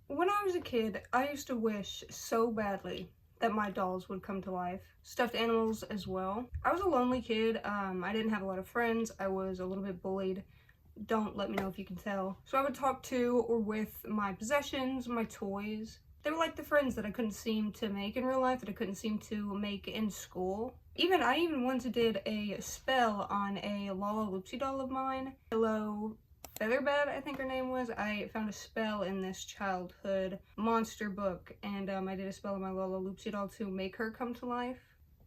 When I was a kid, I used to wish so badly that my dolls would come to life. Stuffed animals as well. I was a lonely kid. I didn't have a lot of friends. I was a little bit bullied. Don't let me know if you can tell. So I would talk to or with my possessions, my toys. They were like the friends that I couldn't seem to make in real life, that I couldn't seem to make in school. I even once did a spell on a Lala Loopsy doll of mine. Hello Featherbed, I think her name was. I found a spell in this childhood monster book, and I did a spell on my Lala Loopsy doll to make her come to life.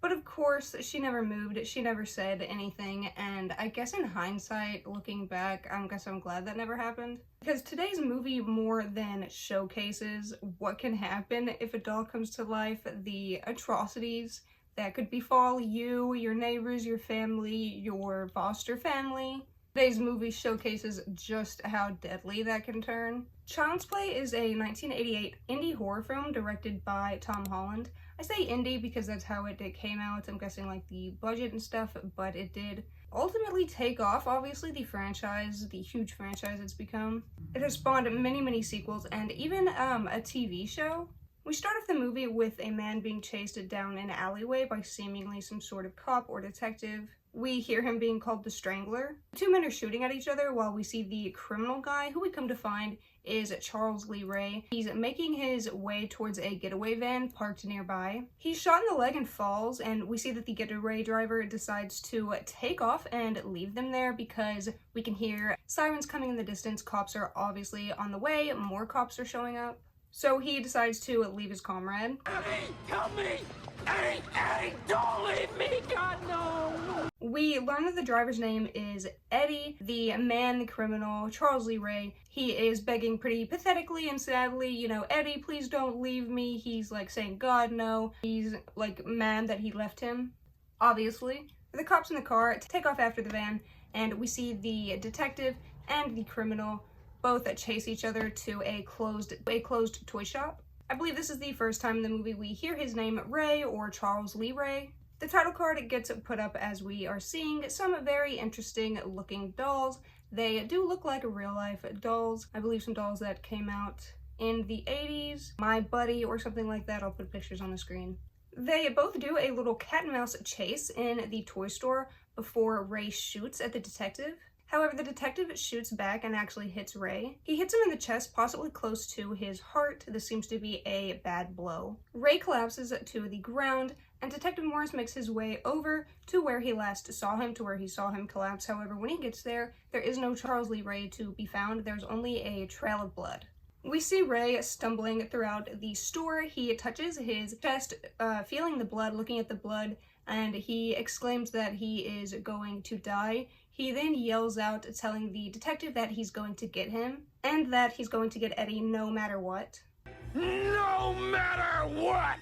But of course, she never moved, she never said anything, and I guess in hindsight, looking back, I'm glad that never happened. Because today's movie more than showcases what can happen if a doll comes to life, the atrocities that could befall you, your neighbors, your family, your foster family. Today's movie showcases just how deadly that can turn. Child's Play is a 1988 indie horror film directed by Tom Holland. I say indie because that's how it came out. I'm guessing like the budget and stuff, but it did ultimately take off, obviously, the franchise, the huge franchise it's become. It has spawned many sequels and even a TV show. We start off the movie with a man being chased down an alleyway by seemingly some sort of cop or detective. We hear him being called the Strangler. Two men are shooting at each other while we see the criminal guy, who we come to find is Charles Lee Ray. He's making his way towards a getaway van parked nearby. He's shot in the leg and falls, and we see that the getaway driver decides to take off and leave them there because we can hear sirens coming in the distance. Cops are obviously on the way. More cops are showing up. So he decides to leave his comrade. Eddie, help me! Eddie, don't leave me! God, no! We learn that the driver's name is Eddie, the man, the criminal, Charles Lee Ray. He is begging pretty pathetically and sadly, you know, Eddie, please don't leave me. He's like saying, God, no. He's like mad that he left him, obviously. The cops in the car take off after the van, and we see the detective and the criminal both chase each other to a closed toy shop. I believe this is the first time in the movie we hear his name, Ray, or Charles Lee Ray. The title card gets put up as we are seeing some very interesting looking dolls. They do look like real life dolls. I believe some dolls that came out in the 80s. My Buddy or something like that. I'll put pictures on the screen. They both do a little cat and mouse chase in the toy store before Ray shoots at the detective. However, the detective shoots back and actually hits Ray. He hits him in the chest, possibly close to his heart. This seems to be a bad blow. Ray collapses to the ground, and Detective Morris makes his way over to where he last saw him, to where he saw him collapse. However, when he gets there, there is no Charles Lee Ray to be found. There's only a trail of blood. We see Ray stumbling throughout the store. He touches his chest, feeling the blood, looking at the blood, and he exclaims that he is going to die. He then yells out, telling the detective that he's going to get him, and that he's going to get Eddie no matter what. No matter what!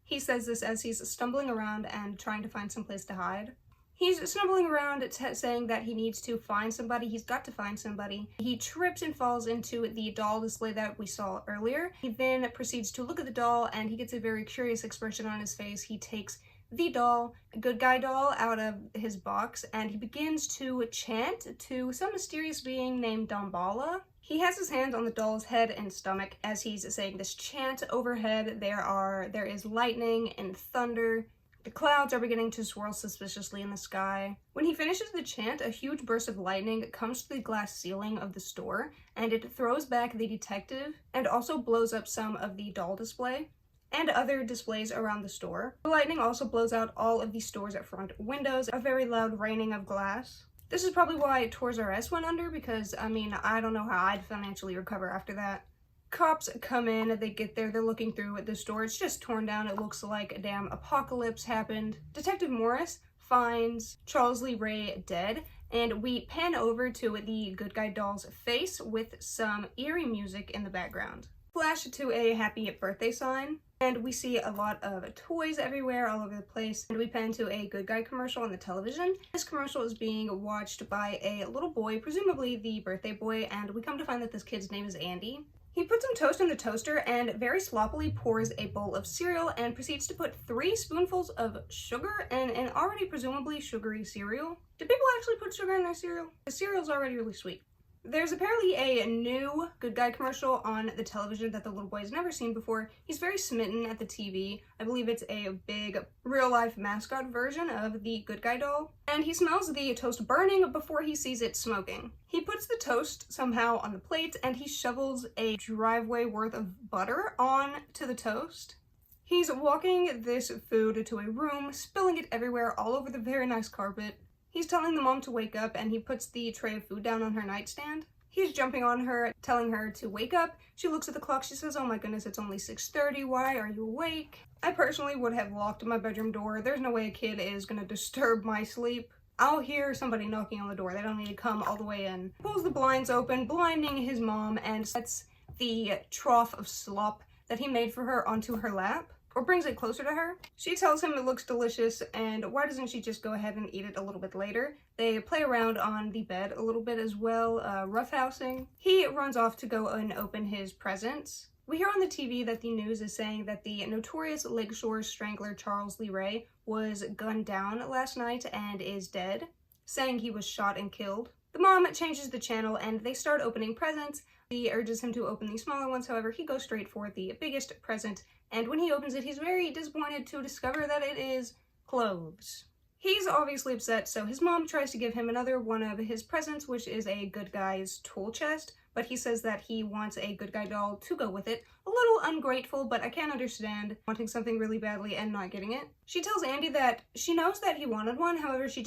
He says this as he's stumbling around and trying to find some place to hide. He's stumbling around saying that he needs to find somebody. He's got to find somebody. He trips and falls into the doll display that we saw earlier. He then proceeds to look at the doll, and he gets a very curious expression on his face. He takes the doll, good guy doll, out of his box, and he begins to chant to some mysterious being named Damballa. He has his hands on the doll's head and stomach as he's saying this chant. Overhead there is lightning and thunder. The clouds are beginning to swirl suspiciously in the sky. When he finishes the chant, a huge burst of lightning comes to the glass ceiling of the store, and it throws back the detective and also blows up some of the doll display and other displays around the store. The lightning also blows out all of the store's front windows, a very loud raining of glass. This is probably why Toys R Us went under, because, I mean, I don't know how I'd financially recover after that. Cops come in, they get there, they're looking through at the store. It's just torn down. It looks like a damn apocalypse happened. Detective Morris finds Charles Lee Ray dead, and we pan over to the good guy doll's face with some eerie music in the background. Flash to a happy birthday sign, and we see a lot of toys everywhere, all over the place, and we pan to a good guy commercial on the television. This commercial is being watched by a little boy, presumably the birthday boy, and we come to find that this kid's name is Andy. He puts some toast in the toaster and very sloppily pours a bowl of cereal and proceeds to put 3 spoonfuls of sugar in an already presumably sugary cereal. Do people actually put sugar in their cereal? The cereal's already really sweet. There's apparently a new good guy commercial on the television that the little boy has never seen before. He's very smitten at the TV. I believe it's a big real-life mascot version of the good guy doll. And he smells the toast burning before he sees it smoking. He puts the toast somehow on the plate and he shovels a driveway worth of butter onto the toast. He's walking this food to a room, spilling it everywhere all over the very nice carpet. He's telling the mom to wake up and he puts the tray of food down on her nightstand. He's jumping on her, telling her to wake up. She looks at the clock, she says, "Oh my goodness, it's only 6:30, why are you awake?" I personally would have locked my bedroom door. There's no way a kid is gonna disturb my sleep. I'll hear somebody knocking on the door, they don't need to come all the way in. Pulls the blinds open, blinding his mom, and sets the trough of slop that he made for her onto her lap. Or brings it closer to her. She tells him it looks delicious and why doesn't she just go ahead and eat it a little bit later. They play around on the bed a little bit as well, roughhousing. He runs off to go and open his presents. We hear on the TV that the news is saying that the notorious Lakeshore Strangler Charles Lee Ray was gunned down last night and is dead, saying he was shot and killed. The mom changes the channel and they start opening presents. He urges him to open the smaller ones, however, he goes straight for the biggest present, and when he opens it, he's very disappointed to discover that it is clothes. He's obviously upset, so his mom tries to give him another one of his presents, which is a good guy's tool chest, but he says that he wants a good guy doll to go with it. A little ungrateful, but I can understand wanting something really badly and not getting it. She tells Andy that she knows that he wanted one, however, she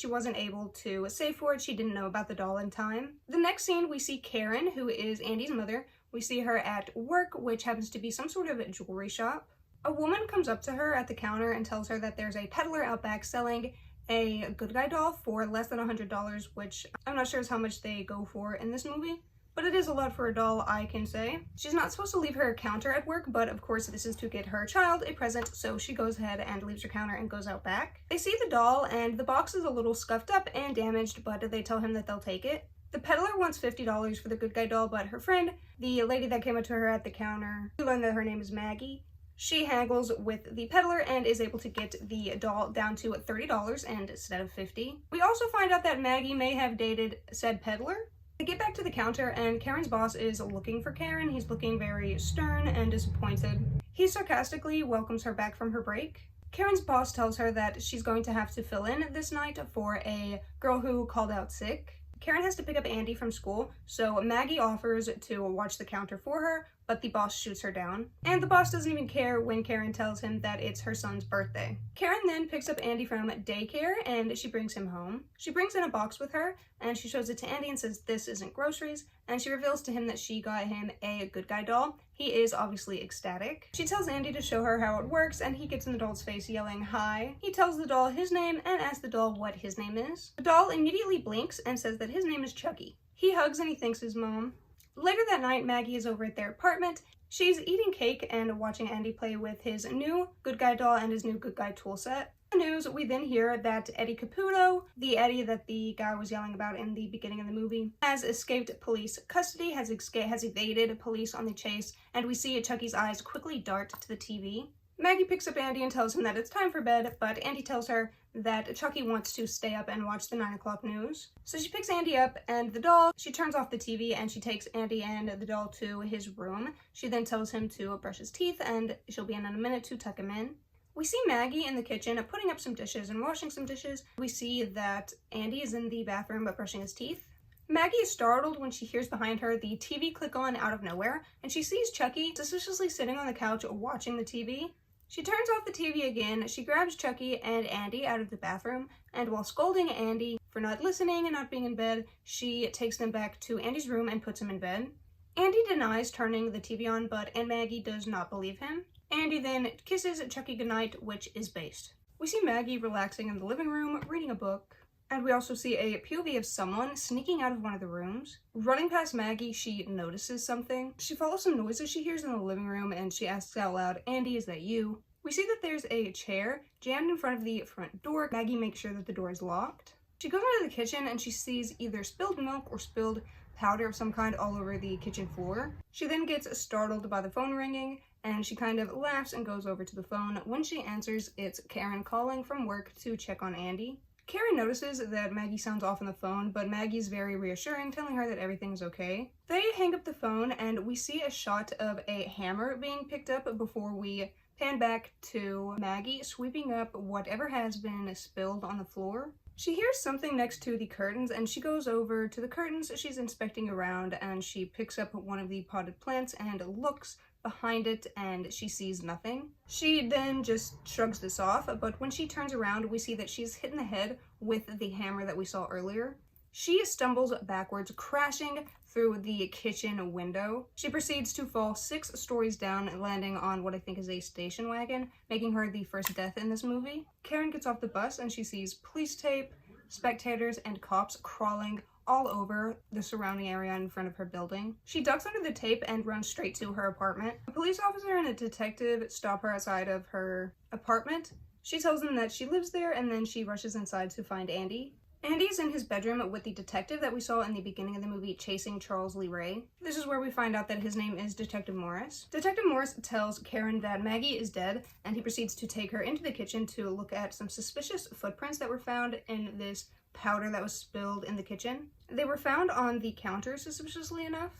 wasn't able to save for it. She didn't know about the doll in time. The next scene, we see Karen, who is Andy's mother. We see her at work, which happens to be some sort of jewelry shop. A woman comes up to her at the counter and tells her that there's a peddler out back selling a good guy doll for less than $100, which I'm not sure is how much they go for in this movie. But it is a lot for a doll, I can say. She's not supposed to leave her counter at work, but of course this is to get her child a present, so she goes ahead and leaves her counter and goes out back. They see the doll, and the box is a little scuffed up and damaged, but they tell him that they'll take it. The peddler wants $50 for the good guy doll, but her friend, the lady that came up to her at the counter, we learn that her name is Maggie. She haggles with the peddler and is able to get the doll down to $30 instead of $50. We also find out that Maggie may have dated said peddler. They get back to the counter and Karen's boss is looking for Karen. He's looking very stern and disappointed. He sarcastically welcomes her back from her break. Karen's boss tells her that she's going to have to fill in this night for a girl who called out sick. Karen has to pick up Andy from school, so Maggie offers to watch the counter for her, but the boss shoots her down. And the boss doesn't even care when Karen tells him that it's her son's birthday. Karen then picks up Andy from daycare and she brings him home. She brings in a box with her and she shows it to Andy and says this isn't groceries, and she reveals to him that she got him a good guy doll. He is obviously ecstatic. She tells Andy to show her how it works and he gets in the doll's face yelling hi. He tells the doll his name and asks the doll what his name is. The doll immediately blinks and says that his name is Chucky. He hugs and he thanks his mom. Later that night, Maggie is over at their apartment. She's eating cake and watching Andy play with his new good guy doll and his new good guy tool set. In the news, we then hear that Eddie Caputo, the Eddie that the guy was yelling about in the beginning of the movie, has escaped police custody, has evaded police on the chase, and we see Chucky's eyes quickly dart to the TV. Maggie picks up Andy and tells him that it's time for bed, but Andy tells her that Chucky wants to stay up and watch the 9 o'clock news. So she picks Andy up and the doll, she turns off the TV and she takes Andy and the doll to his room. She then tells him to brush his teeth and she'll be in a minute to tuck him in. We see Maggie in the kitchen putting up some dishes and washing some dishes. We see that Andy is in the bathroom brushing his teeth. Maggie is startled when she hears behind her the TV click on out of nowhere, and she sees Chucky suspiciously sitting on the couch watching the TV. She turns off the TV again, she grabs Chucky and Andy out of the bathroom, and while scolding Andy for not listening and not being in bed, she takes them back to Andy's room and puts him in bed. Andy denies turning the TV on, but Maggie does not believe him. Andy then kisses Chucky goodnight, which is based. We see Maggie relaxing in the living room, reading a book, and we also see a POV of someone sneaking out of one of the rooms. Running past Maggie, she notices something. She follows some noises she hears in the living room and she asks out loud, "Andy, is that you?" We see that there's a chair jammed in front of the front door. Maggie makes sure that the door is locked. She goes into the kitchen and she sees either spilled milk or spilled powder of some kind all over the kitchen floor. She then gets startled by the phone ringing and she kind of laughs and goes over to the phone. When she answers, it's Karen calling from work to check on Andy. Karen notices that Maggie sounds off on the phone, but Maggie's very reassuring, telling her that everything's okay. They hang up the phone and we see a shot of a hammer being picked up before we pan back to Maggie sweeping up whatever has been spilled on the floor. She hears something next to the curtains and she goes over to the curtains. She's inspecting around and she picks up one of the potted plants and looks behind it and she sees nothing. She then just shrugs this off, but when she turns around we see that she's hit in the head with the hammer that we saw earlier. She stumbles backwards, crashing through the kitchen window. She proceeds to fall 6 stories down, landing on what I think is a station wagon, making her the first death in this movie. Karen gets off the bus and she sees police tape, spectators, and cops crawling all over the surrounding area in front of her building. She ducks under the tape and runs straight to her apartment. A police officer and a detective stop her outside of her apartment. She tells them that she lives there and then she rushes inside to find Andy. Andy's in his bedroom with the detective that we saw in the beginning of the movie chasing Charles Lee Ray. This is where we find out that his name is Detective Norris. Detective Norris tells Karen that Maggie is dead, and he proceeds to take her into the kitchen to look at some suspicious footprints that were found in this powder that was spilled in the kitchen. They were found on the counter, suspiciously enough.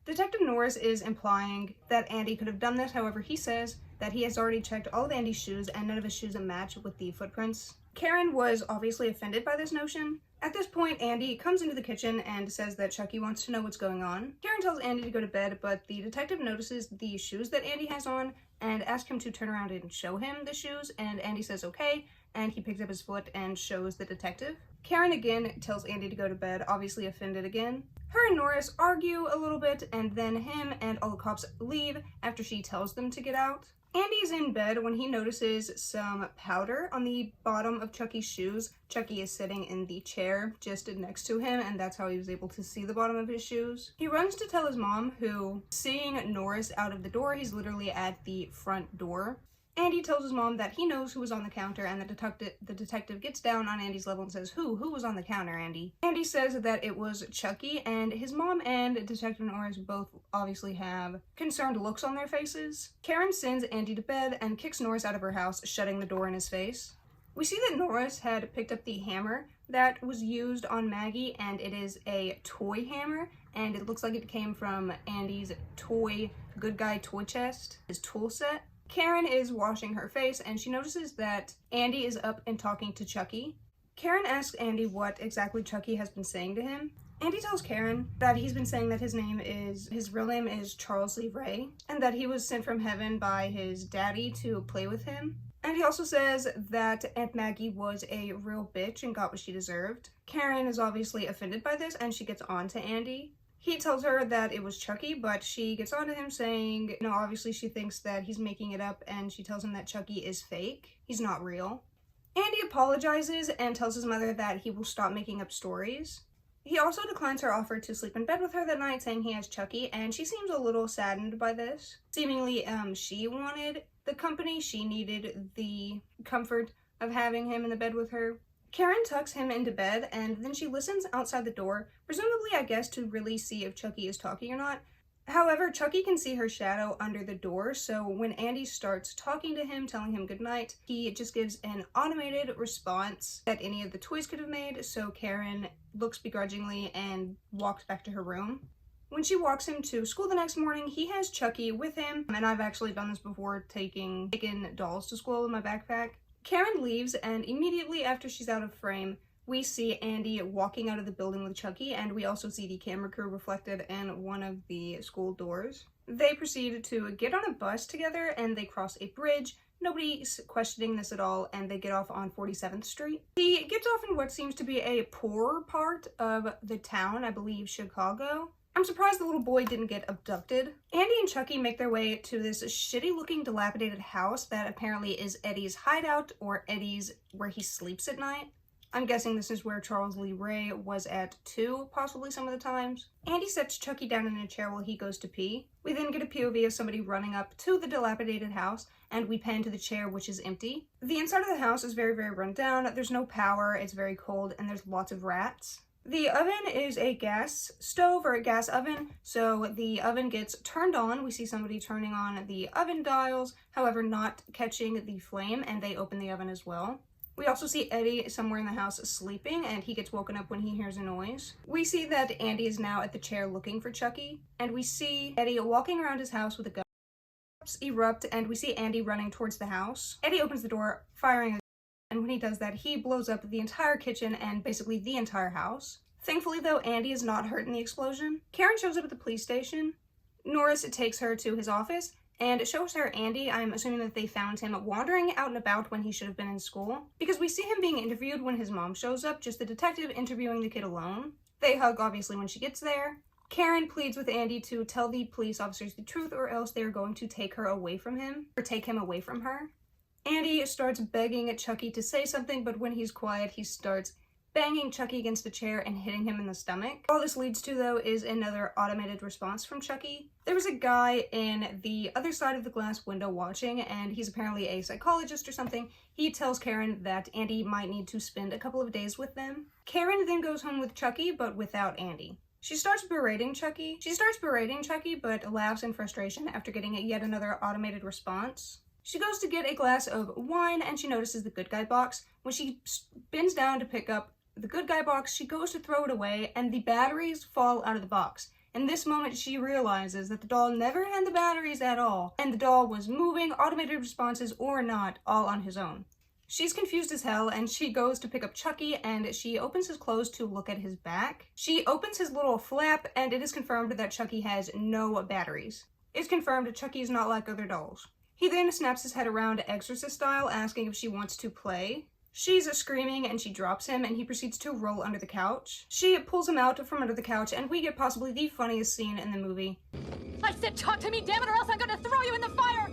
Detective Norris is implying that Andy could have done this, however he says that he has already checked all of Andy's shoes and none of his shoes match with the footprints. Karen was obviously offended by this notion. At this point, Andy comes into the kitchen and says that Chucky wants to know what's going on. Karen tells Andy to go to bed, but the detective notices the shoes that Andy has on and asks him to turn around and show him the shoes, and Andy says okay, and he picks up his foot and shows the detective. Karen again tells Andy to go to bed, obviously offended again. Her and Norris argue a little bit, and then him and all the cops leave after she tells them to get out. Andy's in bed when he notices some powder on the bottom of Chucky's shoes. Chucky is sitting in the chair just next to him, and that's how he was able to see the bottom of his shoes. He runs to tell his mom, who, seeing Norris out of the door, he's literally at the front door. Andy tells his mom that he knows who was on the counter, and the detective gets down on Andy's level and says, Who was on the counter, Andy? Andy says that it was Chucky, and his mom and Detective Norris both obviously have concerned looks on their faces. Karen sends Andy to bed and kicks Norris out of her house, shutting the door in his face. We see that Norris had picked up the hammer that was used on Maggie, and it is a toy hammer, and it looks like it came from Andy's toy, good guy toy chest, his tool set. Karen is washing her face and she notices that Andy is up and talking to Chucky. Karen asks Andy what exactly Chucky has been saying to him. Andy tells Karen that he's been saying that his real name is Charles Lee Ray, and that he was sent from heaven by his daddy to play with him. And he also says that Aunt Maggie was a real bitch and got what she deserved. Karen is obviously offended by this and she gets on to Andy. He tells her that it was Chucky, but she gets on to him saying, obviously she thinks that he's making it up, and she tells him that Chucky is fake. He's not real. Andy apologizes and tells his mother that he will stop making up stories. He also declines her offer to sleep in bed with her that night, saying he has Chucky, and she seems a little saddened by this. Seemingly, she wanted the company. She needed the comfort of having him in the bed with her. Karen tucks him into bed, and then she listens outside the door, presumably, I guess, to really see if Chucky is talking or not. However, Chucky can see her shadow under the door, so when Andy starts talking to him, telling him goodnight, he just gives an automated response that any of the toys could have made, so Karen looks begrudgingly and walks back to her room. When she walks him to school the next morning, he has Chucky with him, and I've actually done this before, taking dolls to school in my backpack. Karen leaves, and immediately after she's out of frame, we see Andy walking out of the building with Chucky, and we also see the camera crew reflected in one of the school doors. They proceed to get on a bus together, and they cross a bridge. Nobody's questioning this at all, and they get off on 47th Street. He gets off in what seems to be a poorer part of the town, I believe Chicago. I'm surprised the little boy didn't get abducted. Andy and Chucky make their way to this shitty-looking, dilapidated house that apparently is Eddie's hideout, or Eddie's where he sleeps at night. I'm guessing this is where Charles Lee Ray was at too, possibly some of the times. Andy sets Chucky down in a chair while he goes to pee. We then get a POV of somebody running up to the dilapidated house, and we pan to the chair, which is empty. The inside of the house is very, very run down. There's no power, it's very cold, and there's lots of rats. The oven is a gas stove or a gas oven, so the oven gets turned on. We see somebody turning on the oven dials, however not catching the flame, and they open the oven as well. We also see Eddie somewhere in the house sleeping, and he gets woken up when he hears a noise. We see that Andy is now at the chair looking for Chucky, and we see Eddie walking around his house with a gun. Erupt, and we see Andy running towards the house. Eddie opens the door, firing a gun, and when he does that, he blows up the entire kitchen and basically the entire house. Thankfully, though, Andy is not hurt in the explosion. Karen shows up at the police station. Norris takes her to his office and shows her Andy. I'm assuming that they found him wandering out and about when he should have been in school, because we see him being interviewed when his mom shows up, just the detective interviewing the kid alone. They hug, obviously, when she gets there. Karen pleads with Andy to tell the police officers the truth, or else they're going to take her away from him, or take him away from her. Andy starts begging at Chucky to say something, but when he's quiet, he starts banging Chucky against the chair and hitting him in the stomach. All this leads to, though, is another automated response from Chucky. There was a guy in the other side of the glass window watching, and he's apparently a psychologist or something. He tells Karen that Andy might need to spend a couple of days with them. Karen then goes home with Chucky, but without Andy. She starts berating Chucky, but laughs in frustration after getting yet another automated response. She goes to get a glass of wine, and she notices the good guy box. When she bends down to pick up the good guy box, she goes to throw it away, and the batteries fall out of the box. In this moment, she realizes that the doll never had the batteries at all, and the doll was moving, automated responses or not, all on his own. She's confused as hell, and she goes to pick up Chucky, and she opens his clothes to look at his back. She opens his little flap, and it is confirmed that Chucky has no batteries. It's confirmed that Chucky is not like other dolls. He then snaps his head around Exorcist style, asking if she wants to play. She's screaming, and she drops him, and he proceeds to roll under the couch. She pulls him out from under the couch, and we get possibly the funniest scene in the movie. I said talk to me, damn it, or else I'm gonna throw you in the fire!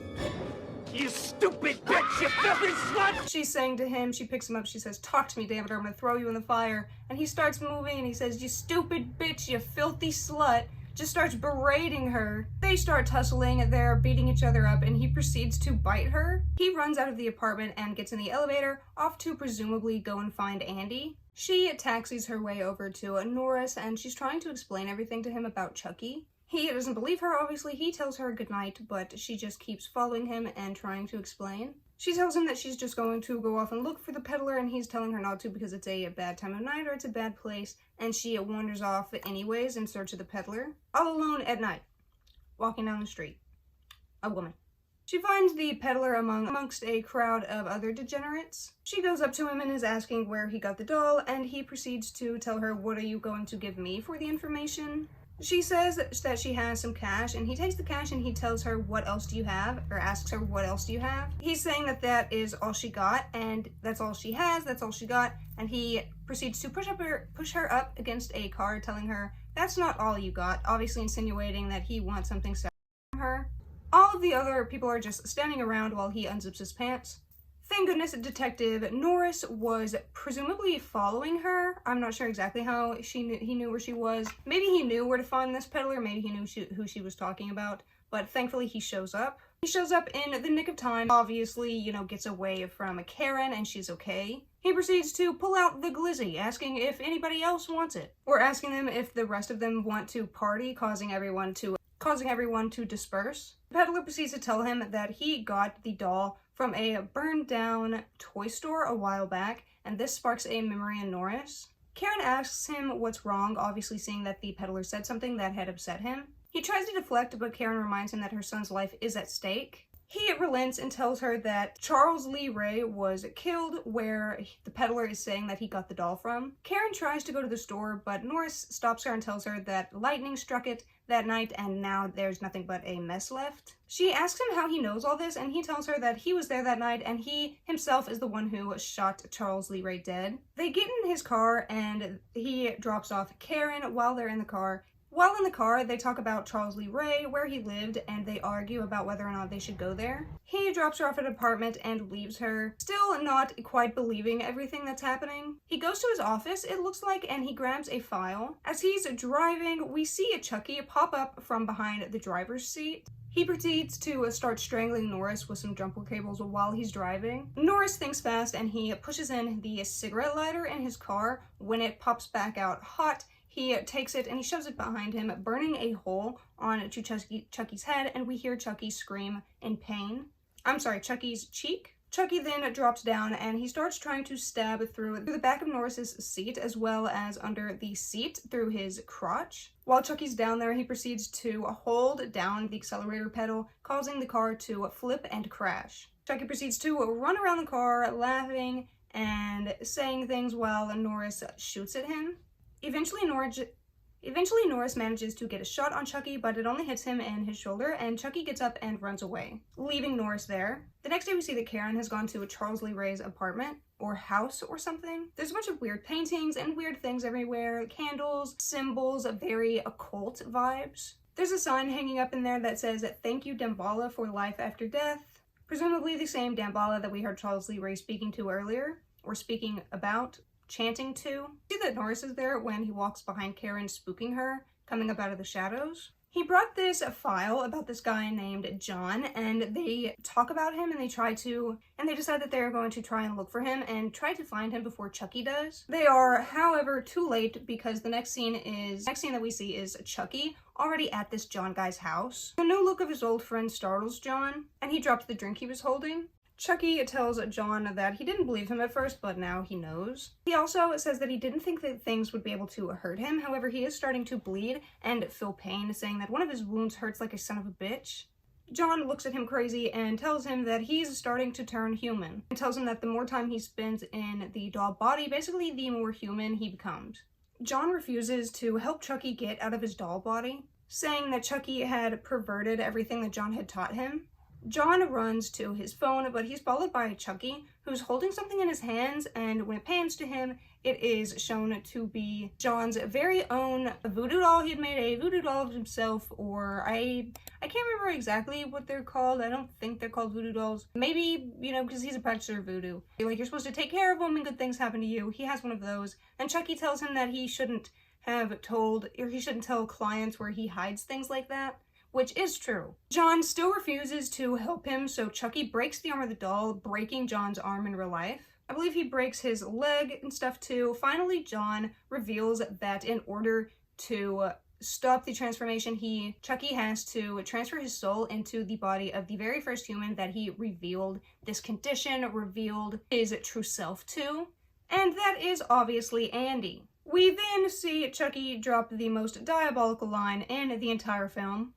You stupid bitch, you filthy slut! She's saying to him, she picks him up, she says, talk to me, damn it, or I'm gonna throw you in the fire. And he starts moving, and he says, you stupid bitch, you filthy slut. Just starts berating her. They start tussling, they're beating each other up, and he proceeds to bite her. He runs out of the apartment and gets in the elevator, off to presumably go and find Andy. She taxis her way over to Norris, and she's trying to explain everything to him about Chucky. He doesn't believe her, obviously. He tells her goodnight, but she just keeps following him and trying to explain. She tells him that she's just going to go off and look for the peddler, and he's telling her not to because it's a bad time of night or it's a bad place, and she wanders off anyways in search of the peddler. All alone at night, walking down the street. A woman. She finds the peddler amongst a crowd of other degenerates. She goes up to him and is asking where he got the doll, and he proceeds to tell her, what are you going to give me for the information? She says that she has some cash, and he takes the cash and he tells her, what else do you have? Or asks her, what else do you have? He's saying that that is all she got, and that's all she has, that's all she got, and he proceeds to push her up against a car, telling her, that's not all you got, obviously insinuating that he wants something separate from her. All of the other people are just standing around while he unzips his pants. Thank goodness Detective Norris was presumably following her. I'm not sure exactly how he knew where she was. Maybe he knew where to find this peddler, maybe he knew who she was talking about, but thankfully he shows up. He shows up in the nick of time, obviously, gets away from Karen and she's okay. He proceeds to pull out the glizzy, asking if anybody else wants it, or asking them if the rest of them want to party, causing everyone to disperse. The peddler proceeds to tell him that he got the doll from a burned down toy store a while back, and this sparks a memory in Norris. Karen asks him what's wrong, obviously seeing that the peddler said something that had upset him. He tries to deflect, but Karen reminds him that her son's life is at stake. He relents and tells her that Charles Lee Ray was killed where the peddler is saying that he got the doll from. Karen tries to go to the store, but Norris stops her and tells her that lightning struck it that night and now there's nothing but a mess left. She asks him how he knows all this, and he tells her that he was there that night and he himself is the one who shot Charles Lee Ray dead. They get in his car and he drops off Karen while they're in the car. While in the car, they talk about Charles Lee Ray, where he lived, and they argue about whether or not they should go there. He drops her off at an apartment and leaves her, still not quite believing everything that's happening. He goes to his office, it looks like, and he grabs a file. As he's driving, we see a Chucky pop up from behind the driver's seat. He proceeds to start strangling Norris with some jumper cables while he's driving. Norris thinks fast and he pushes in the cigarette lighter in his car. When it pops back out hot, he takes it and he shoves it behind him, burning a hole onto Chucky's head, and we hear Chucky scream in pain. I'm sorry, Chucky's cheek? Chucky then drops down and he starts trying to stab through the back of Norris's seat as well as under the seat through his crotch. While Chucky's down there, he proceeds to hold down the accelerator pedal, causing the car to flip and crash. Chucky proceeds to run around the car, laughing and saying things while Norris shoots at him. Eventually, Norris manages to get a shot on Chucky, but it only hits him in his shoulder, and Chucky gets up and runs away, leaving Norris there. The next day we see that Karen has gone to Charles Lee Ray's apartment, or house or something. There's a bunch of weird paintings and weird things everywhere, candles, symbols, very occult vibes. There's a sign hanging up in there that says, "Thank you Damballa for life after death," presumably the same Damballa that we heard Charles Lee Ray speaking to earlier, or speaking about. Chanting to. See that Norris is there when he walks behind Karen, spooking her, coming up out of the shadows. He brought this file about this guy named John, and they talk about him and they decide that they're going to try and look for him and try to find him before Chucky does. They are, however, too late because the next scene that we see is Chucky already at this John guy's house. The new look of his old friend startles John, and he drops the drink he was holding. Chucky tells John that he didn't believe him at first, but now he knows. He also says that he didn't think that things would be able to hurt him. However, he is starting to bleed and feel pain, saying that one of his wounds hurts like a son of a bitch. John looks at him crazy and tells him that he's starting to turn human, and tells him that the more time he spends in the doll body, basically the more human he becomes. John refuses to help Chucky get out of his doll body, saying that Chucky had perverted everything that John had taught him. John runs to his phone, but he's followed by Chucky, who's holding something in his hands, and when it pans to him, it is shown to be John's very own voodoo doll. He had made a voodoo doll of himself, or I can't remember exactly what they're called. I don't think they're called voodoo dolls. Maybe, because he's a practitioner of voodoo. Like, you're supposed to take care of him and good things happen to you. He has one of those, and Chucky tells him that he shouldn't tell clients where he hides things like that. Which is true. John still refuses to help him, so Chucky breaks the arm of the doll, breaking John's arm in real life. I believe he breaks his leg and stuff too. Finally, John reveals that in order to stop the transformation, Chucky has to transfer his soul into the body of the very first human that he revealed this condition, revealed his true self to, and that is obviously Andy. We then see Chucky drop the most diabolical line in the entire film.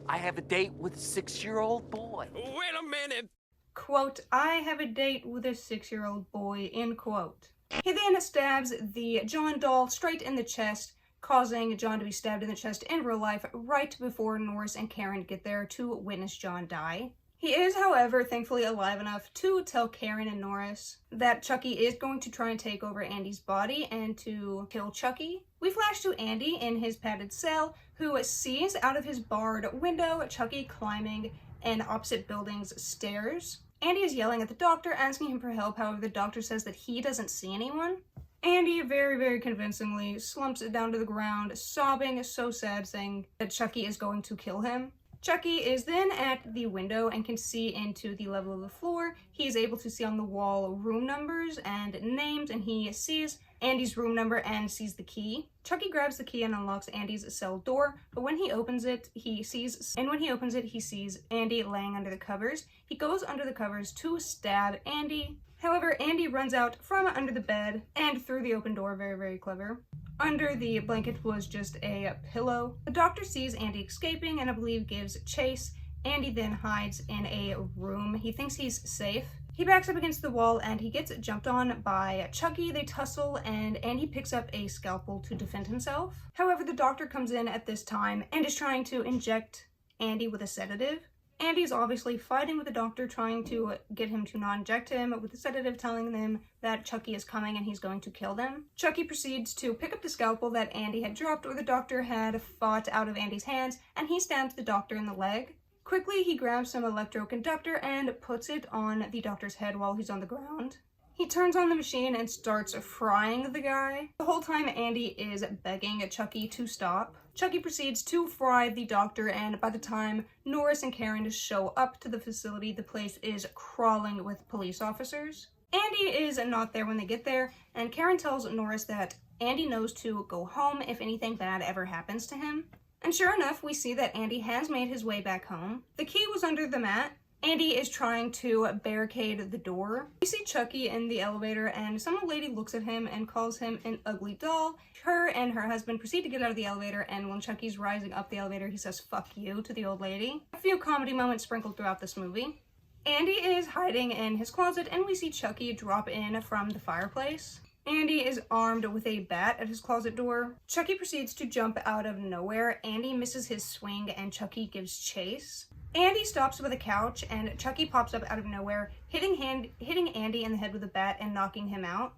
I have a date with a 6-year-old boy. Wait a minute! Quote, "I have a date with a 6-year-old boy," end quote. He then stabs the John doll straight in the chest, causing John to be stabbed in the chest in real life right before Norris and Karen get there to witness John die. He is, however, thankfully alive enough to tell Karen and Norris that Chucky is going to try and take over Andy's body and to kill Chucky. We flash to Andy in his padded cell, who sees out of his barred window Chucky climbing an opposite building's stairs. Andy is yelling at the doctor, asking him for help. However, the doctor says that he doesn't see anyone. Andy very, very convincingly slumps down to the ground, sobbing so sad, saying that Chucky is going to kill him. Chucky is then at the window and can see into the level of the floor. He is able to see on the wall room numbers and names, and he sees Andy's room number and sees the key. Chucky grabs the key and unlocks Andy's cell door, but when he opens it, he sees Andy laying under the covers. He goes under the covers to stab Andy. However, Andy runs out from under the bed and through the open door. Very, very clever. Under the blanket was just a pillow. The doctor sees Andy escaping and I believe gives chase. Andy then hides in a room. He thinks he's safe. He backs up against the wall and he gets jumped on by Chucky. They tussle and Andy picks up a scalpel to defend himself. However, the doctor comes in at this time and is trying to inject Andy with a sedative. Andy's obviously fighting with the doctor, trying to get him to not inject him, with the sedative telling them that Chucky is coming and he's going to kill them. Chucky proceeds to pick up the scalpel that Andy had dropped or the doctor had fought out of Andy's hands, and he stabs the doctor in the leg. Quickly, he grabs some electroconductor and puts it on the doctor's head while he's on the ground. He turns on the machine and starts frying the guy. The whole time Andy is begging Chucky to stop. Chucky proceeds to fry the doctor, and by the time Norris and Karen show up to the facility, the place is crawling with police officers. Andy is not there when they get there, and Karen tells Norris that Andy knows to go home if anything bad ever happens to him. And sure enough, we see that Andy has made his way back home. The key was under the mat, Andy is trying to barricade the door. We see Chucky in the elevator and some lady looks at him and calls him an ugly doll. Her and her husband proceed to get out of the elevator, and when Chucky's rising up the elevator, he says "fuck you" to the old lady. A few comedy moments sprinkled throughout this movie. Andy is hiding in his closet and we see Chucky drop in from the fireplace. Andy is armed with a bat at his closet door. Chucky proceeds to jump out of nowhere. Andy misses his swing and Chucky gives chase. Andy stops with a couch and Chucky pops up out of nowhere, hitting Andy in the head with a bat and knocking him out.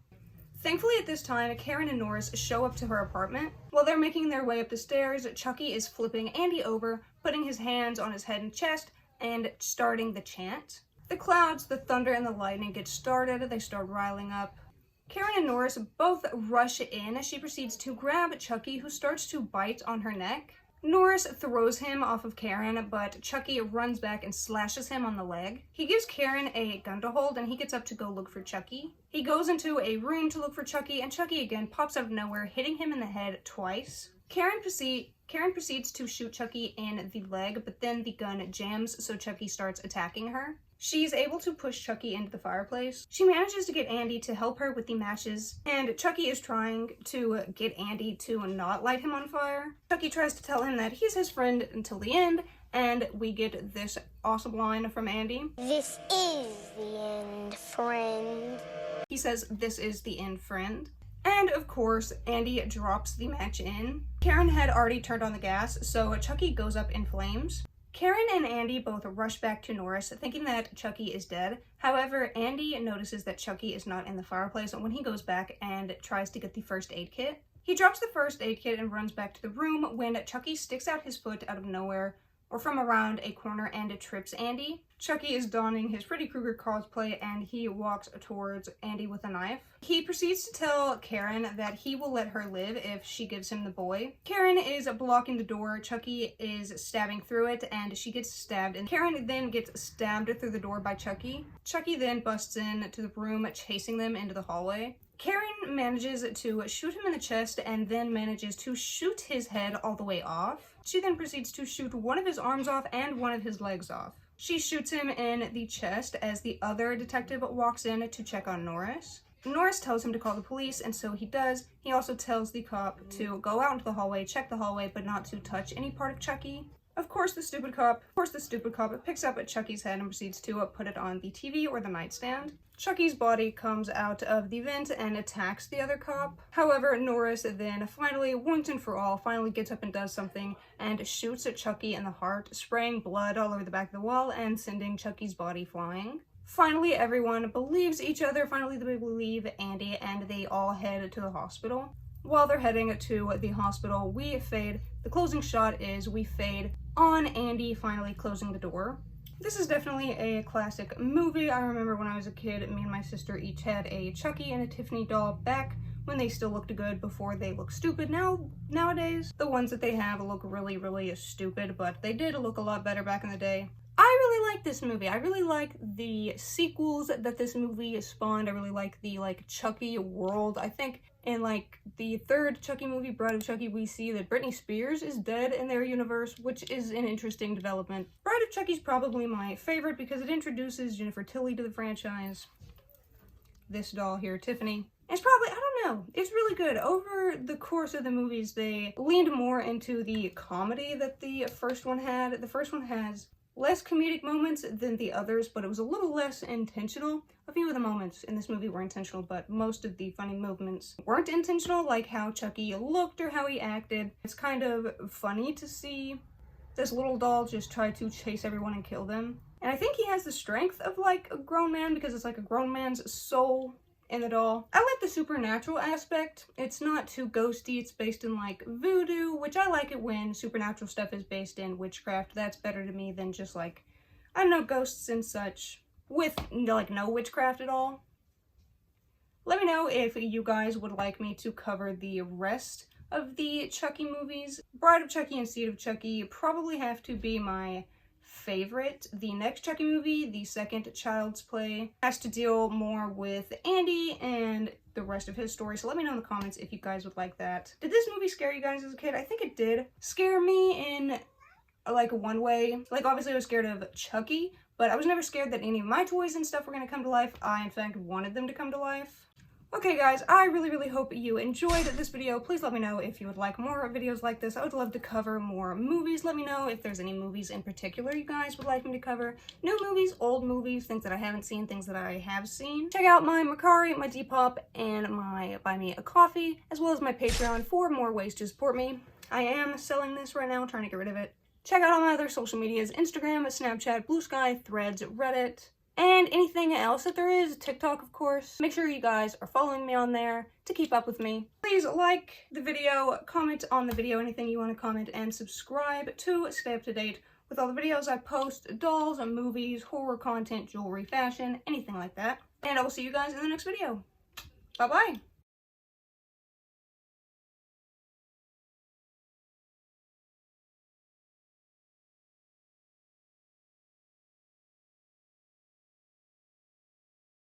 Thankfully at this time, Karen and Norris show up to her apartment. While they're making their way up the stairs, Chucky is flipping Andy over, putting his hands on his head and chest, and starting the chant. The clouds, the thunder, and the lightning get started. They start riling up. Karen and Norris both rush in as she proceeds to grab Chucky, who starts to bite on her neck. Norris throws him off of Karen, but Chucky runs back and slashes him on the leg. He gives Karen a gun to hold and he gets up to go look for Chucky. He goes into a room to look for Chucky and Chucky again pops out of nowhere, hitting him in the head twice. Karen proceeds to shoot Chucky in the leg, but then the gun jams, so Chucky starts attacking her. She's able to push Chucky into the fireplace. She manages to get Andy to help her with the matches, and Chucky is trying to get Andy to not light him on fire. Chucky tries to tell him that he's his friend until the end, and we get this awesome line from Andy. This is the end, friend. He says, "This is the end, friend." And of course, Andy drops the match in. Karen had already turned on the gas, so Chucky goes up in flames. Karen and Andy both rush back to Norris, thinking that Chucky is dead. However, Andy notices that Chucky is not in the fireplace when he goes back and tries to get the first aid kit. He drops the first aid kit and runs back to the room when Chucky sticks out his foot out of nowhere, or from around a corner, and trips Andy. Chucky is donning his Freddy Krueger cosplay and he walks towards Andy with a knife. He proceeds to tell Karen that he will let her live if she gives him the boy. Karen is blocking the door, Chucky is stabbing through it, and she gets stabbed, and Karen then gets stabbed through the door by Chucky. Chucky then busts into the room, chasing them into the hallway. Karen manages to shoot him in the chest and then manages to shoot his head all the way off. She then proceeds to shoot one of his arms off and one of his legs off. She shoots him in the chest as the other detective walks in to check on Norris. Norris tells him to call the police, and so he does. He also tells the cop to go out into the hallway, check the hallway, but not to touch any part of Chucky. Of course, the stupid cop picks up Chucky's head and proceeds to put it on the TV or the nightstand. Chucky's body comes out of the vent and attacks the other cop. However, Norris then finally, once and for all, finally gets up and does something and shoots at Chucky in the heart, spraying blood all over the back of the wall and sending Chucky's body flying. Finally, everyone believes each other. Finally, they believe Andy, and they all head to the hospital. While they're heading to the hospital, we fade. The closing shot is we fade on Andy finally closing the door. This is definitely a classic movie. I remember when I was a kid, me and my sister each had a Chucky and a Tiffany doll back when they still looked good before they look stupid. Nowadays, the ones that they have look really, really stupid, but they did look a lot better back in the day. I really like this movie. I really like the sequels that this movie spawned. I really like the Chucky world. I think in the third Chucky movie, Bride of Chucky, we see that Britney Spears is dead in their universe, which is an interesting development. Bride of Chucky's probably my favorite because it introduces Jennifer Tilly to the franchise. This doll here, Tiffany. It's probably, I don't know, it's really good. Over the course of the movies, they leaned more into the comedy that the first one had. The first one has less comedic moments than the others, but it was a little less intentional. A few of the moments in this movie were intentional, but most of the funny movements weren't intentional, like how Chucky looked or how he acted. It's kind of funny to see this little doll just try to chase everyone and kill them. And I think he has the strength of a grown man because it's like a grown man's soul in the doll. I like the supernatural aspect. It's not too ghosty. It's based in voodoo, which I like it when supernatural stuff is based in witchcraft. That's better to me than just I don't know, ghosts and such with no witchcraft at all. Let me know if you guys would like me to cover the rest of the Chucky movies. Bride of Chucky and Seed of Chucky probably have to be my favorite. The next Chucky movie, the second Child's Play, has to deal more with Andy and the rest of his story, so let me know in the comments if you guys would like that. Did this movie scare you guys as a kid? I think it did. Scare me in like one way. Like obviously I was scared of Chucky, but I was never scared that any of my toys and stuff were gonna come to life. I in fact wanted them to come to life. Okay guys, I really hope you enjoyed this video. Please let me know if you would like more videos like this. I would love to cover more movies. Let me know if there's any movies in particular you guys would like me to cover. New movies, old movies, things that I haven't seen, things that I have seen. Check out my Mercari, my Depop, and my Buy Me a Coffee, as well as my Patreon for more ways to support me. I am selling this right now, trying to get rid of it. Check out all my other social medias, Instagram, Snapchat, Blue Sky, Threads, Reddit, and anything else that there is, TikTok of course. Make sure you guys are following me on there to keep up with me. Please like the video, comment on the video, anything you want to comment, and subscribe to stay up to date with all the videos I post, dolls, movies, horror content, jewelry, fashion, anything like that. And I will see you guys in the next video. Bye bye!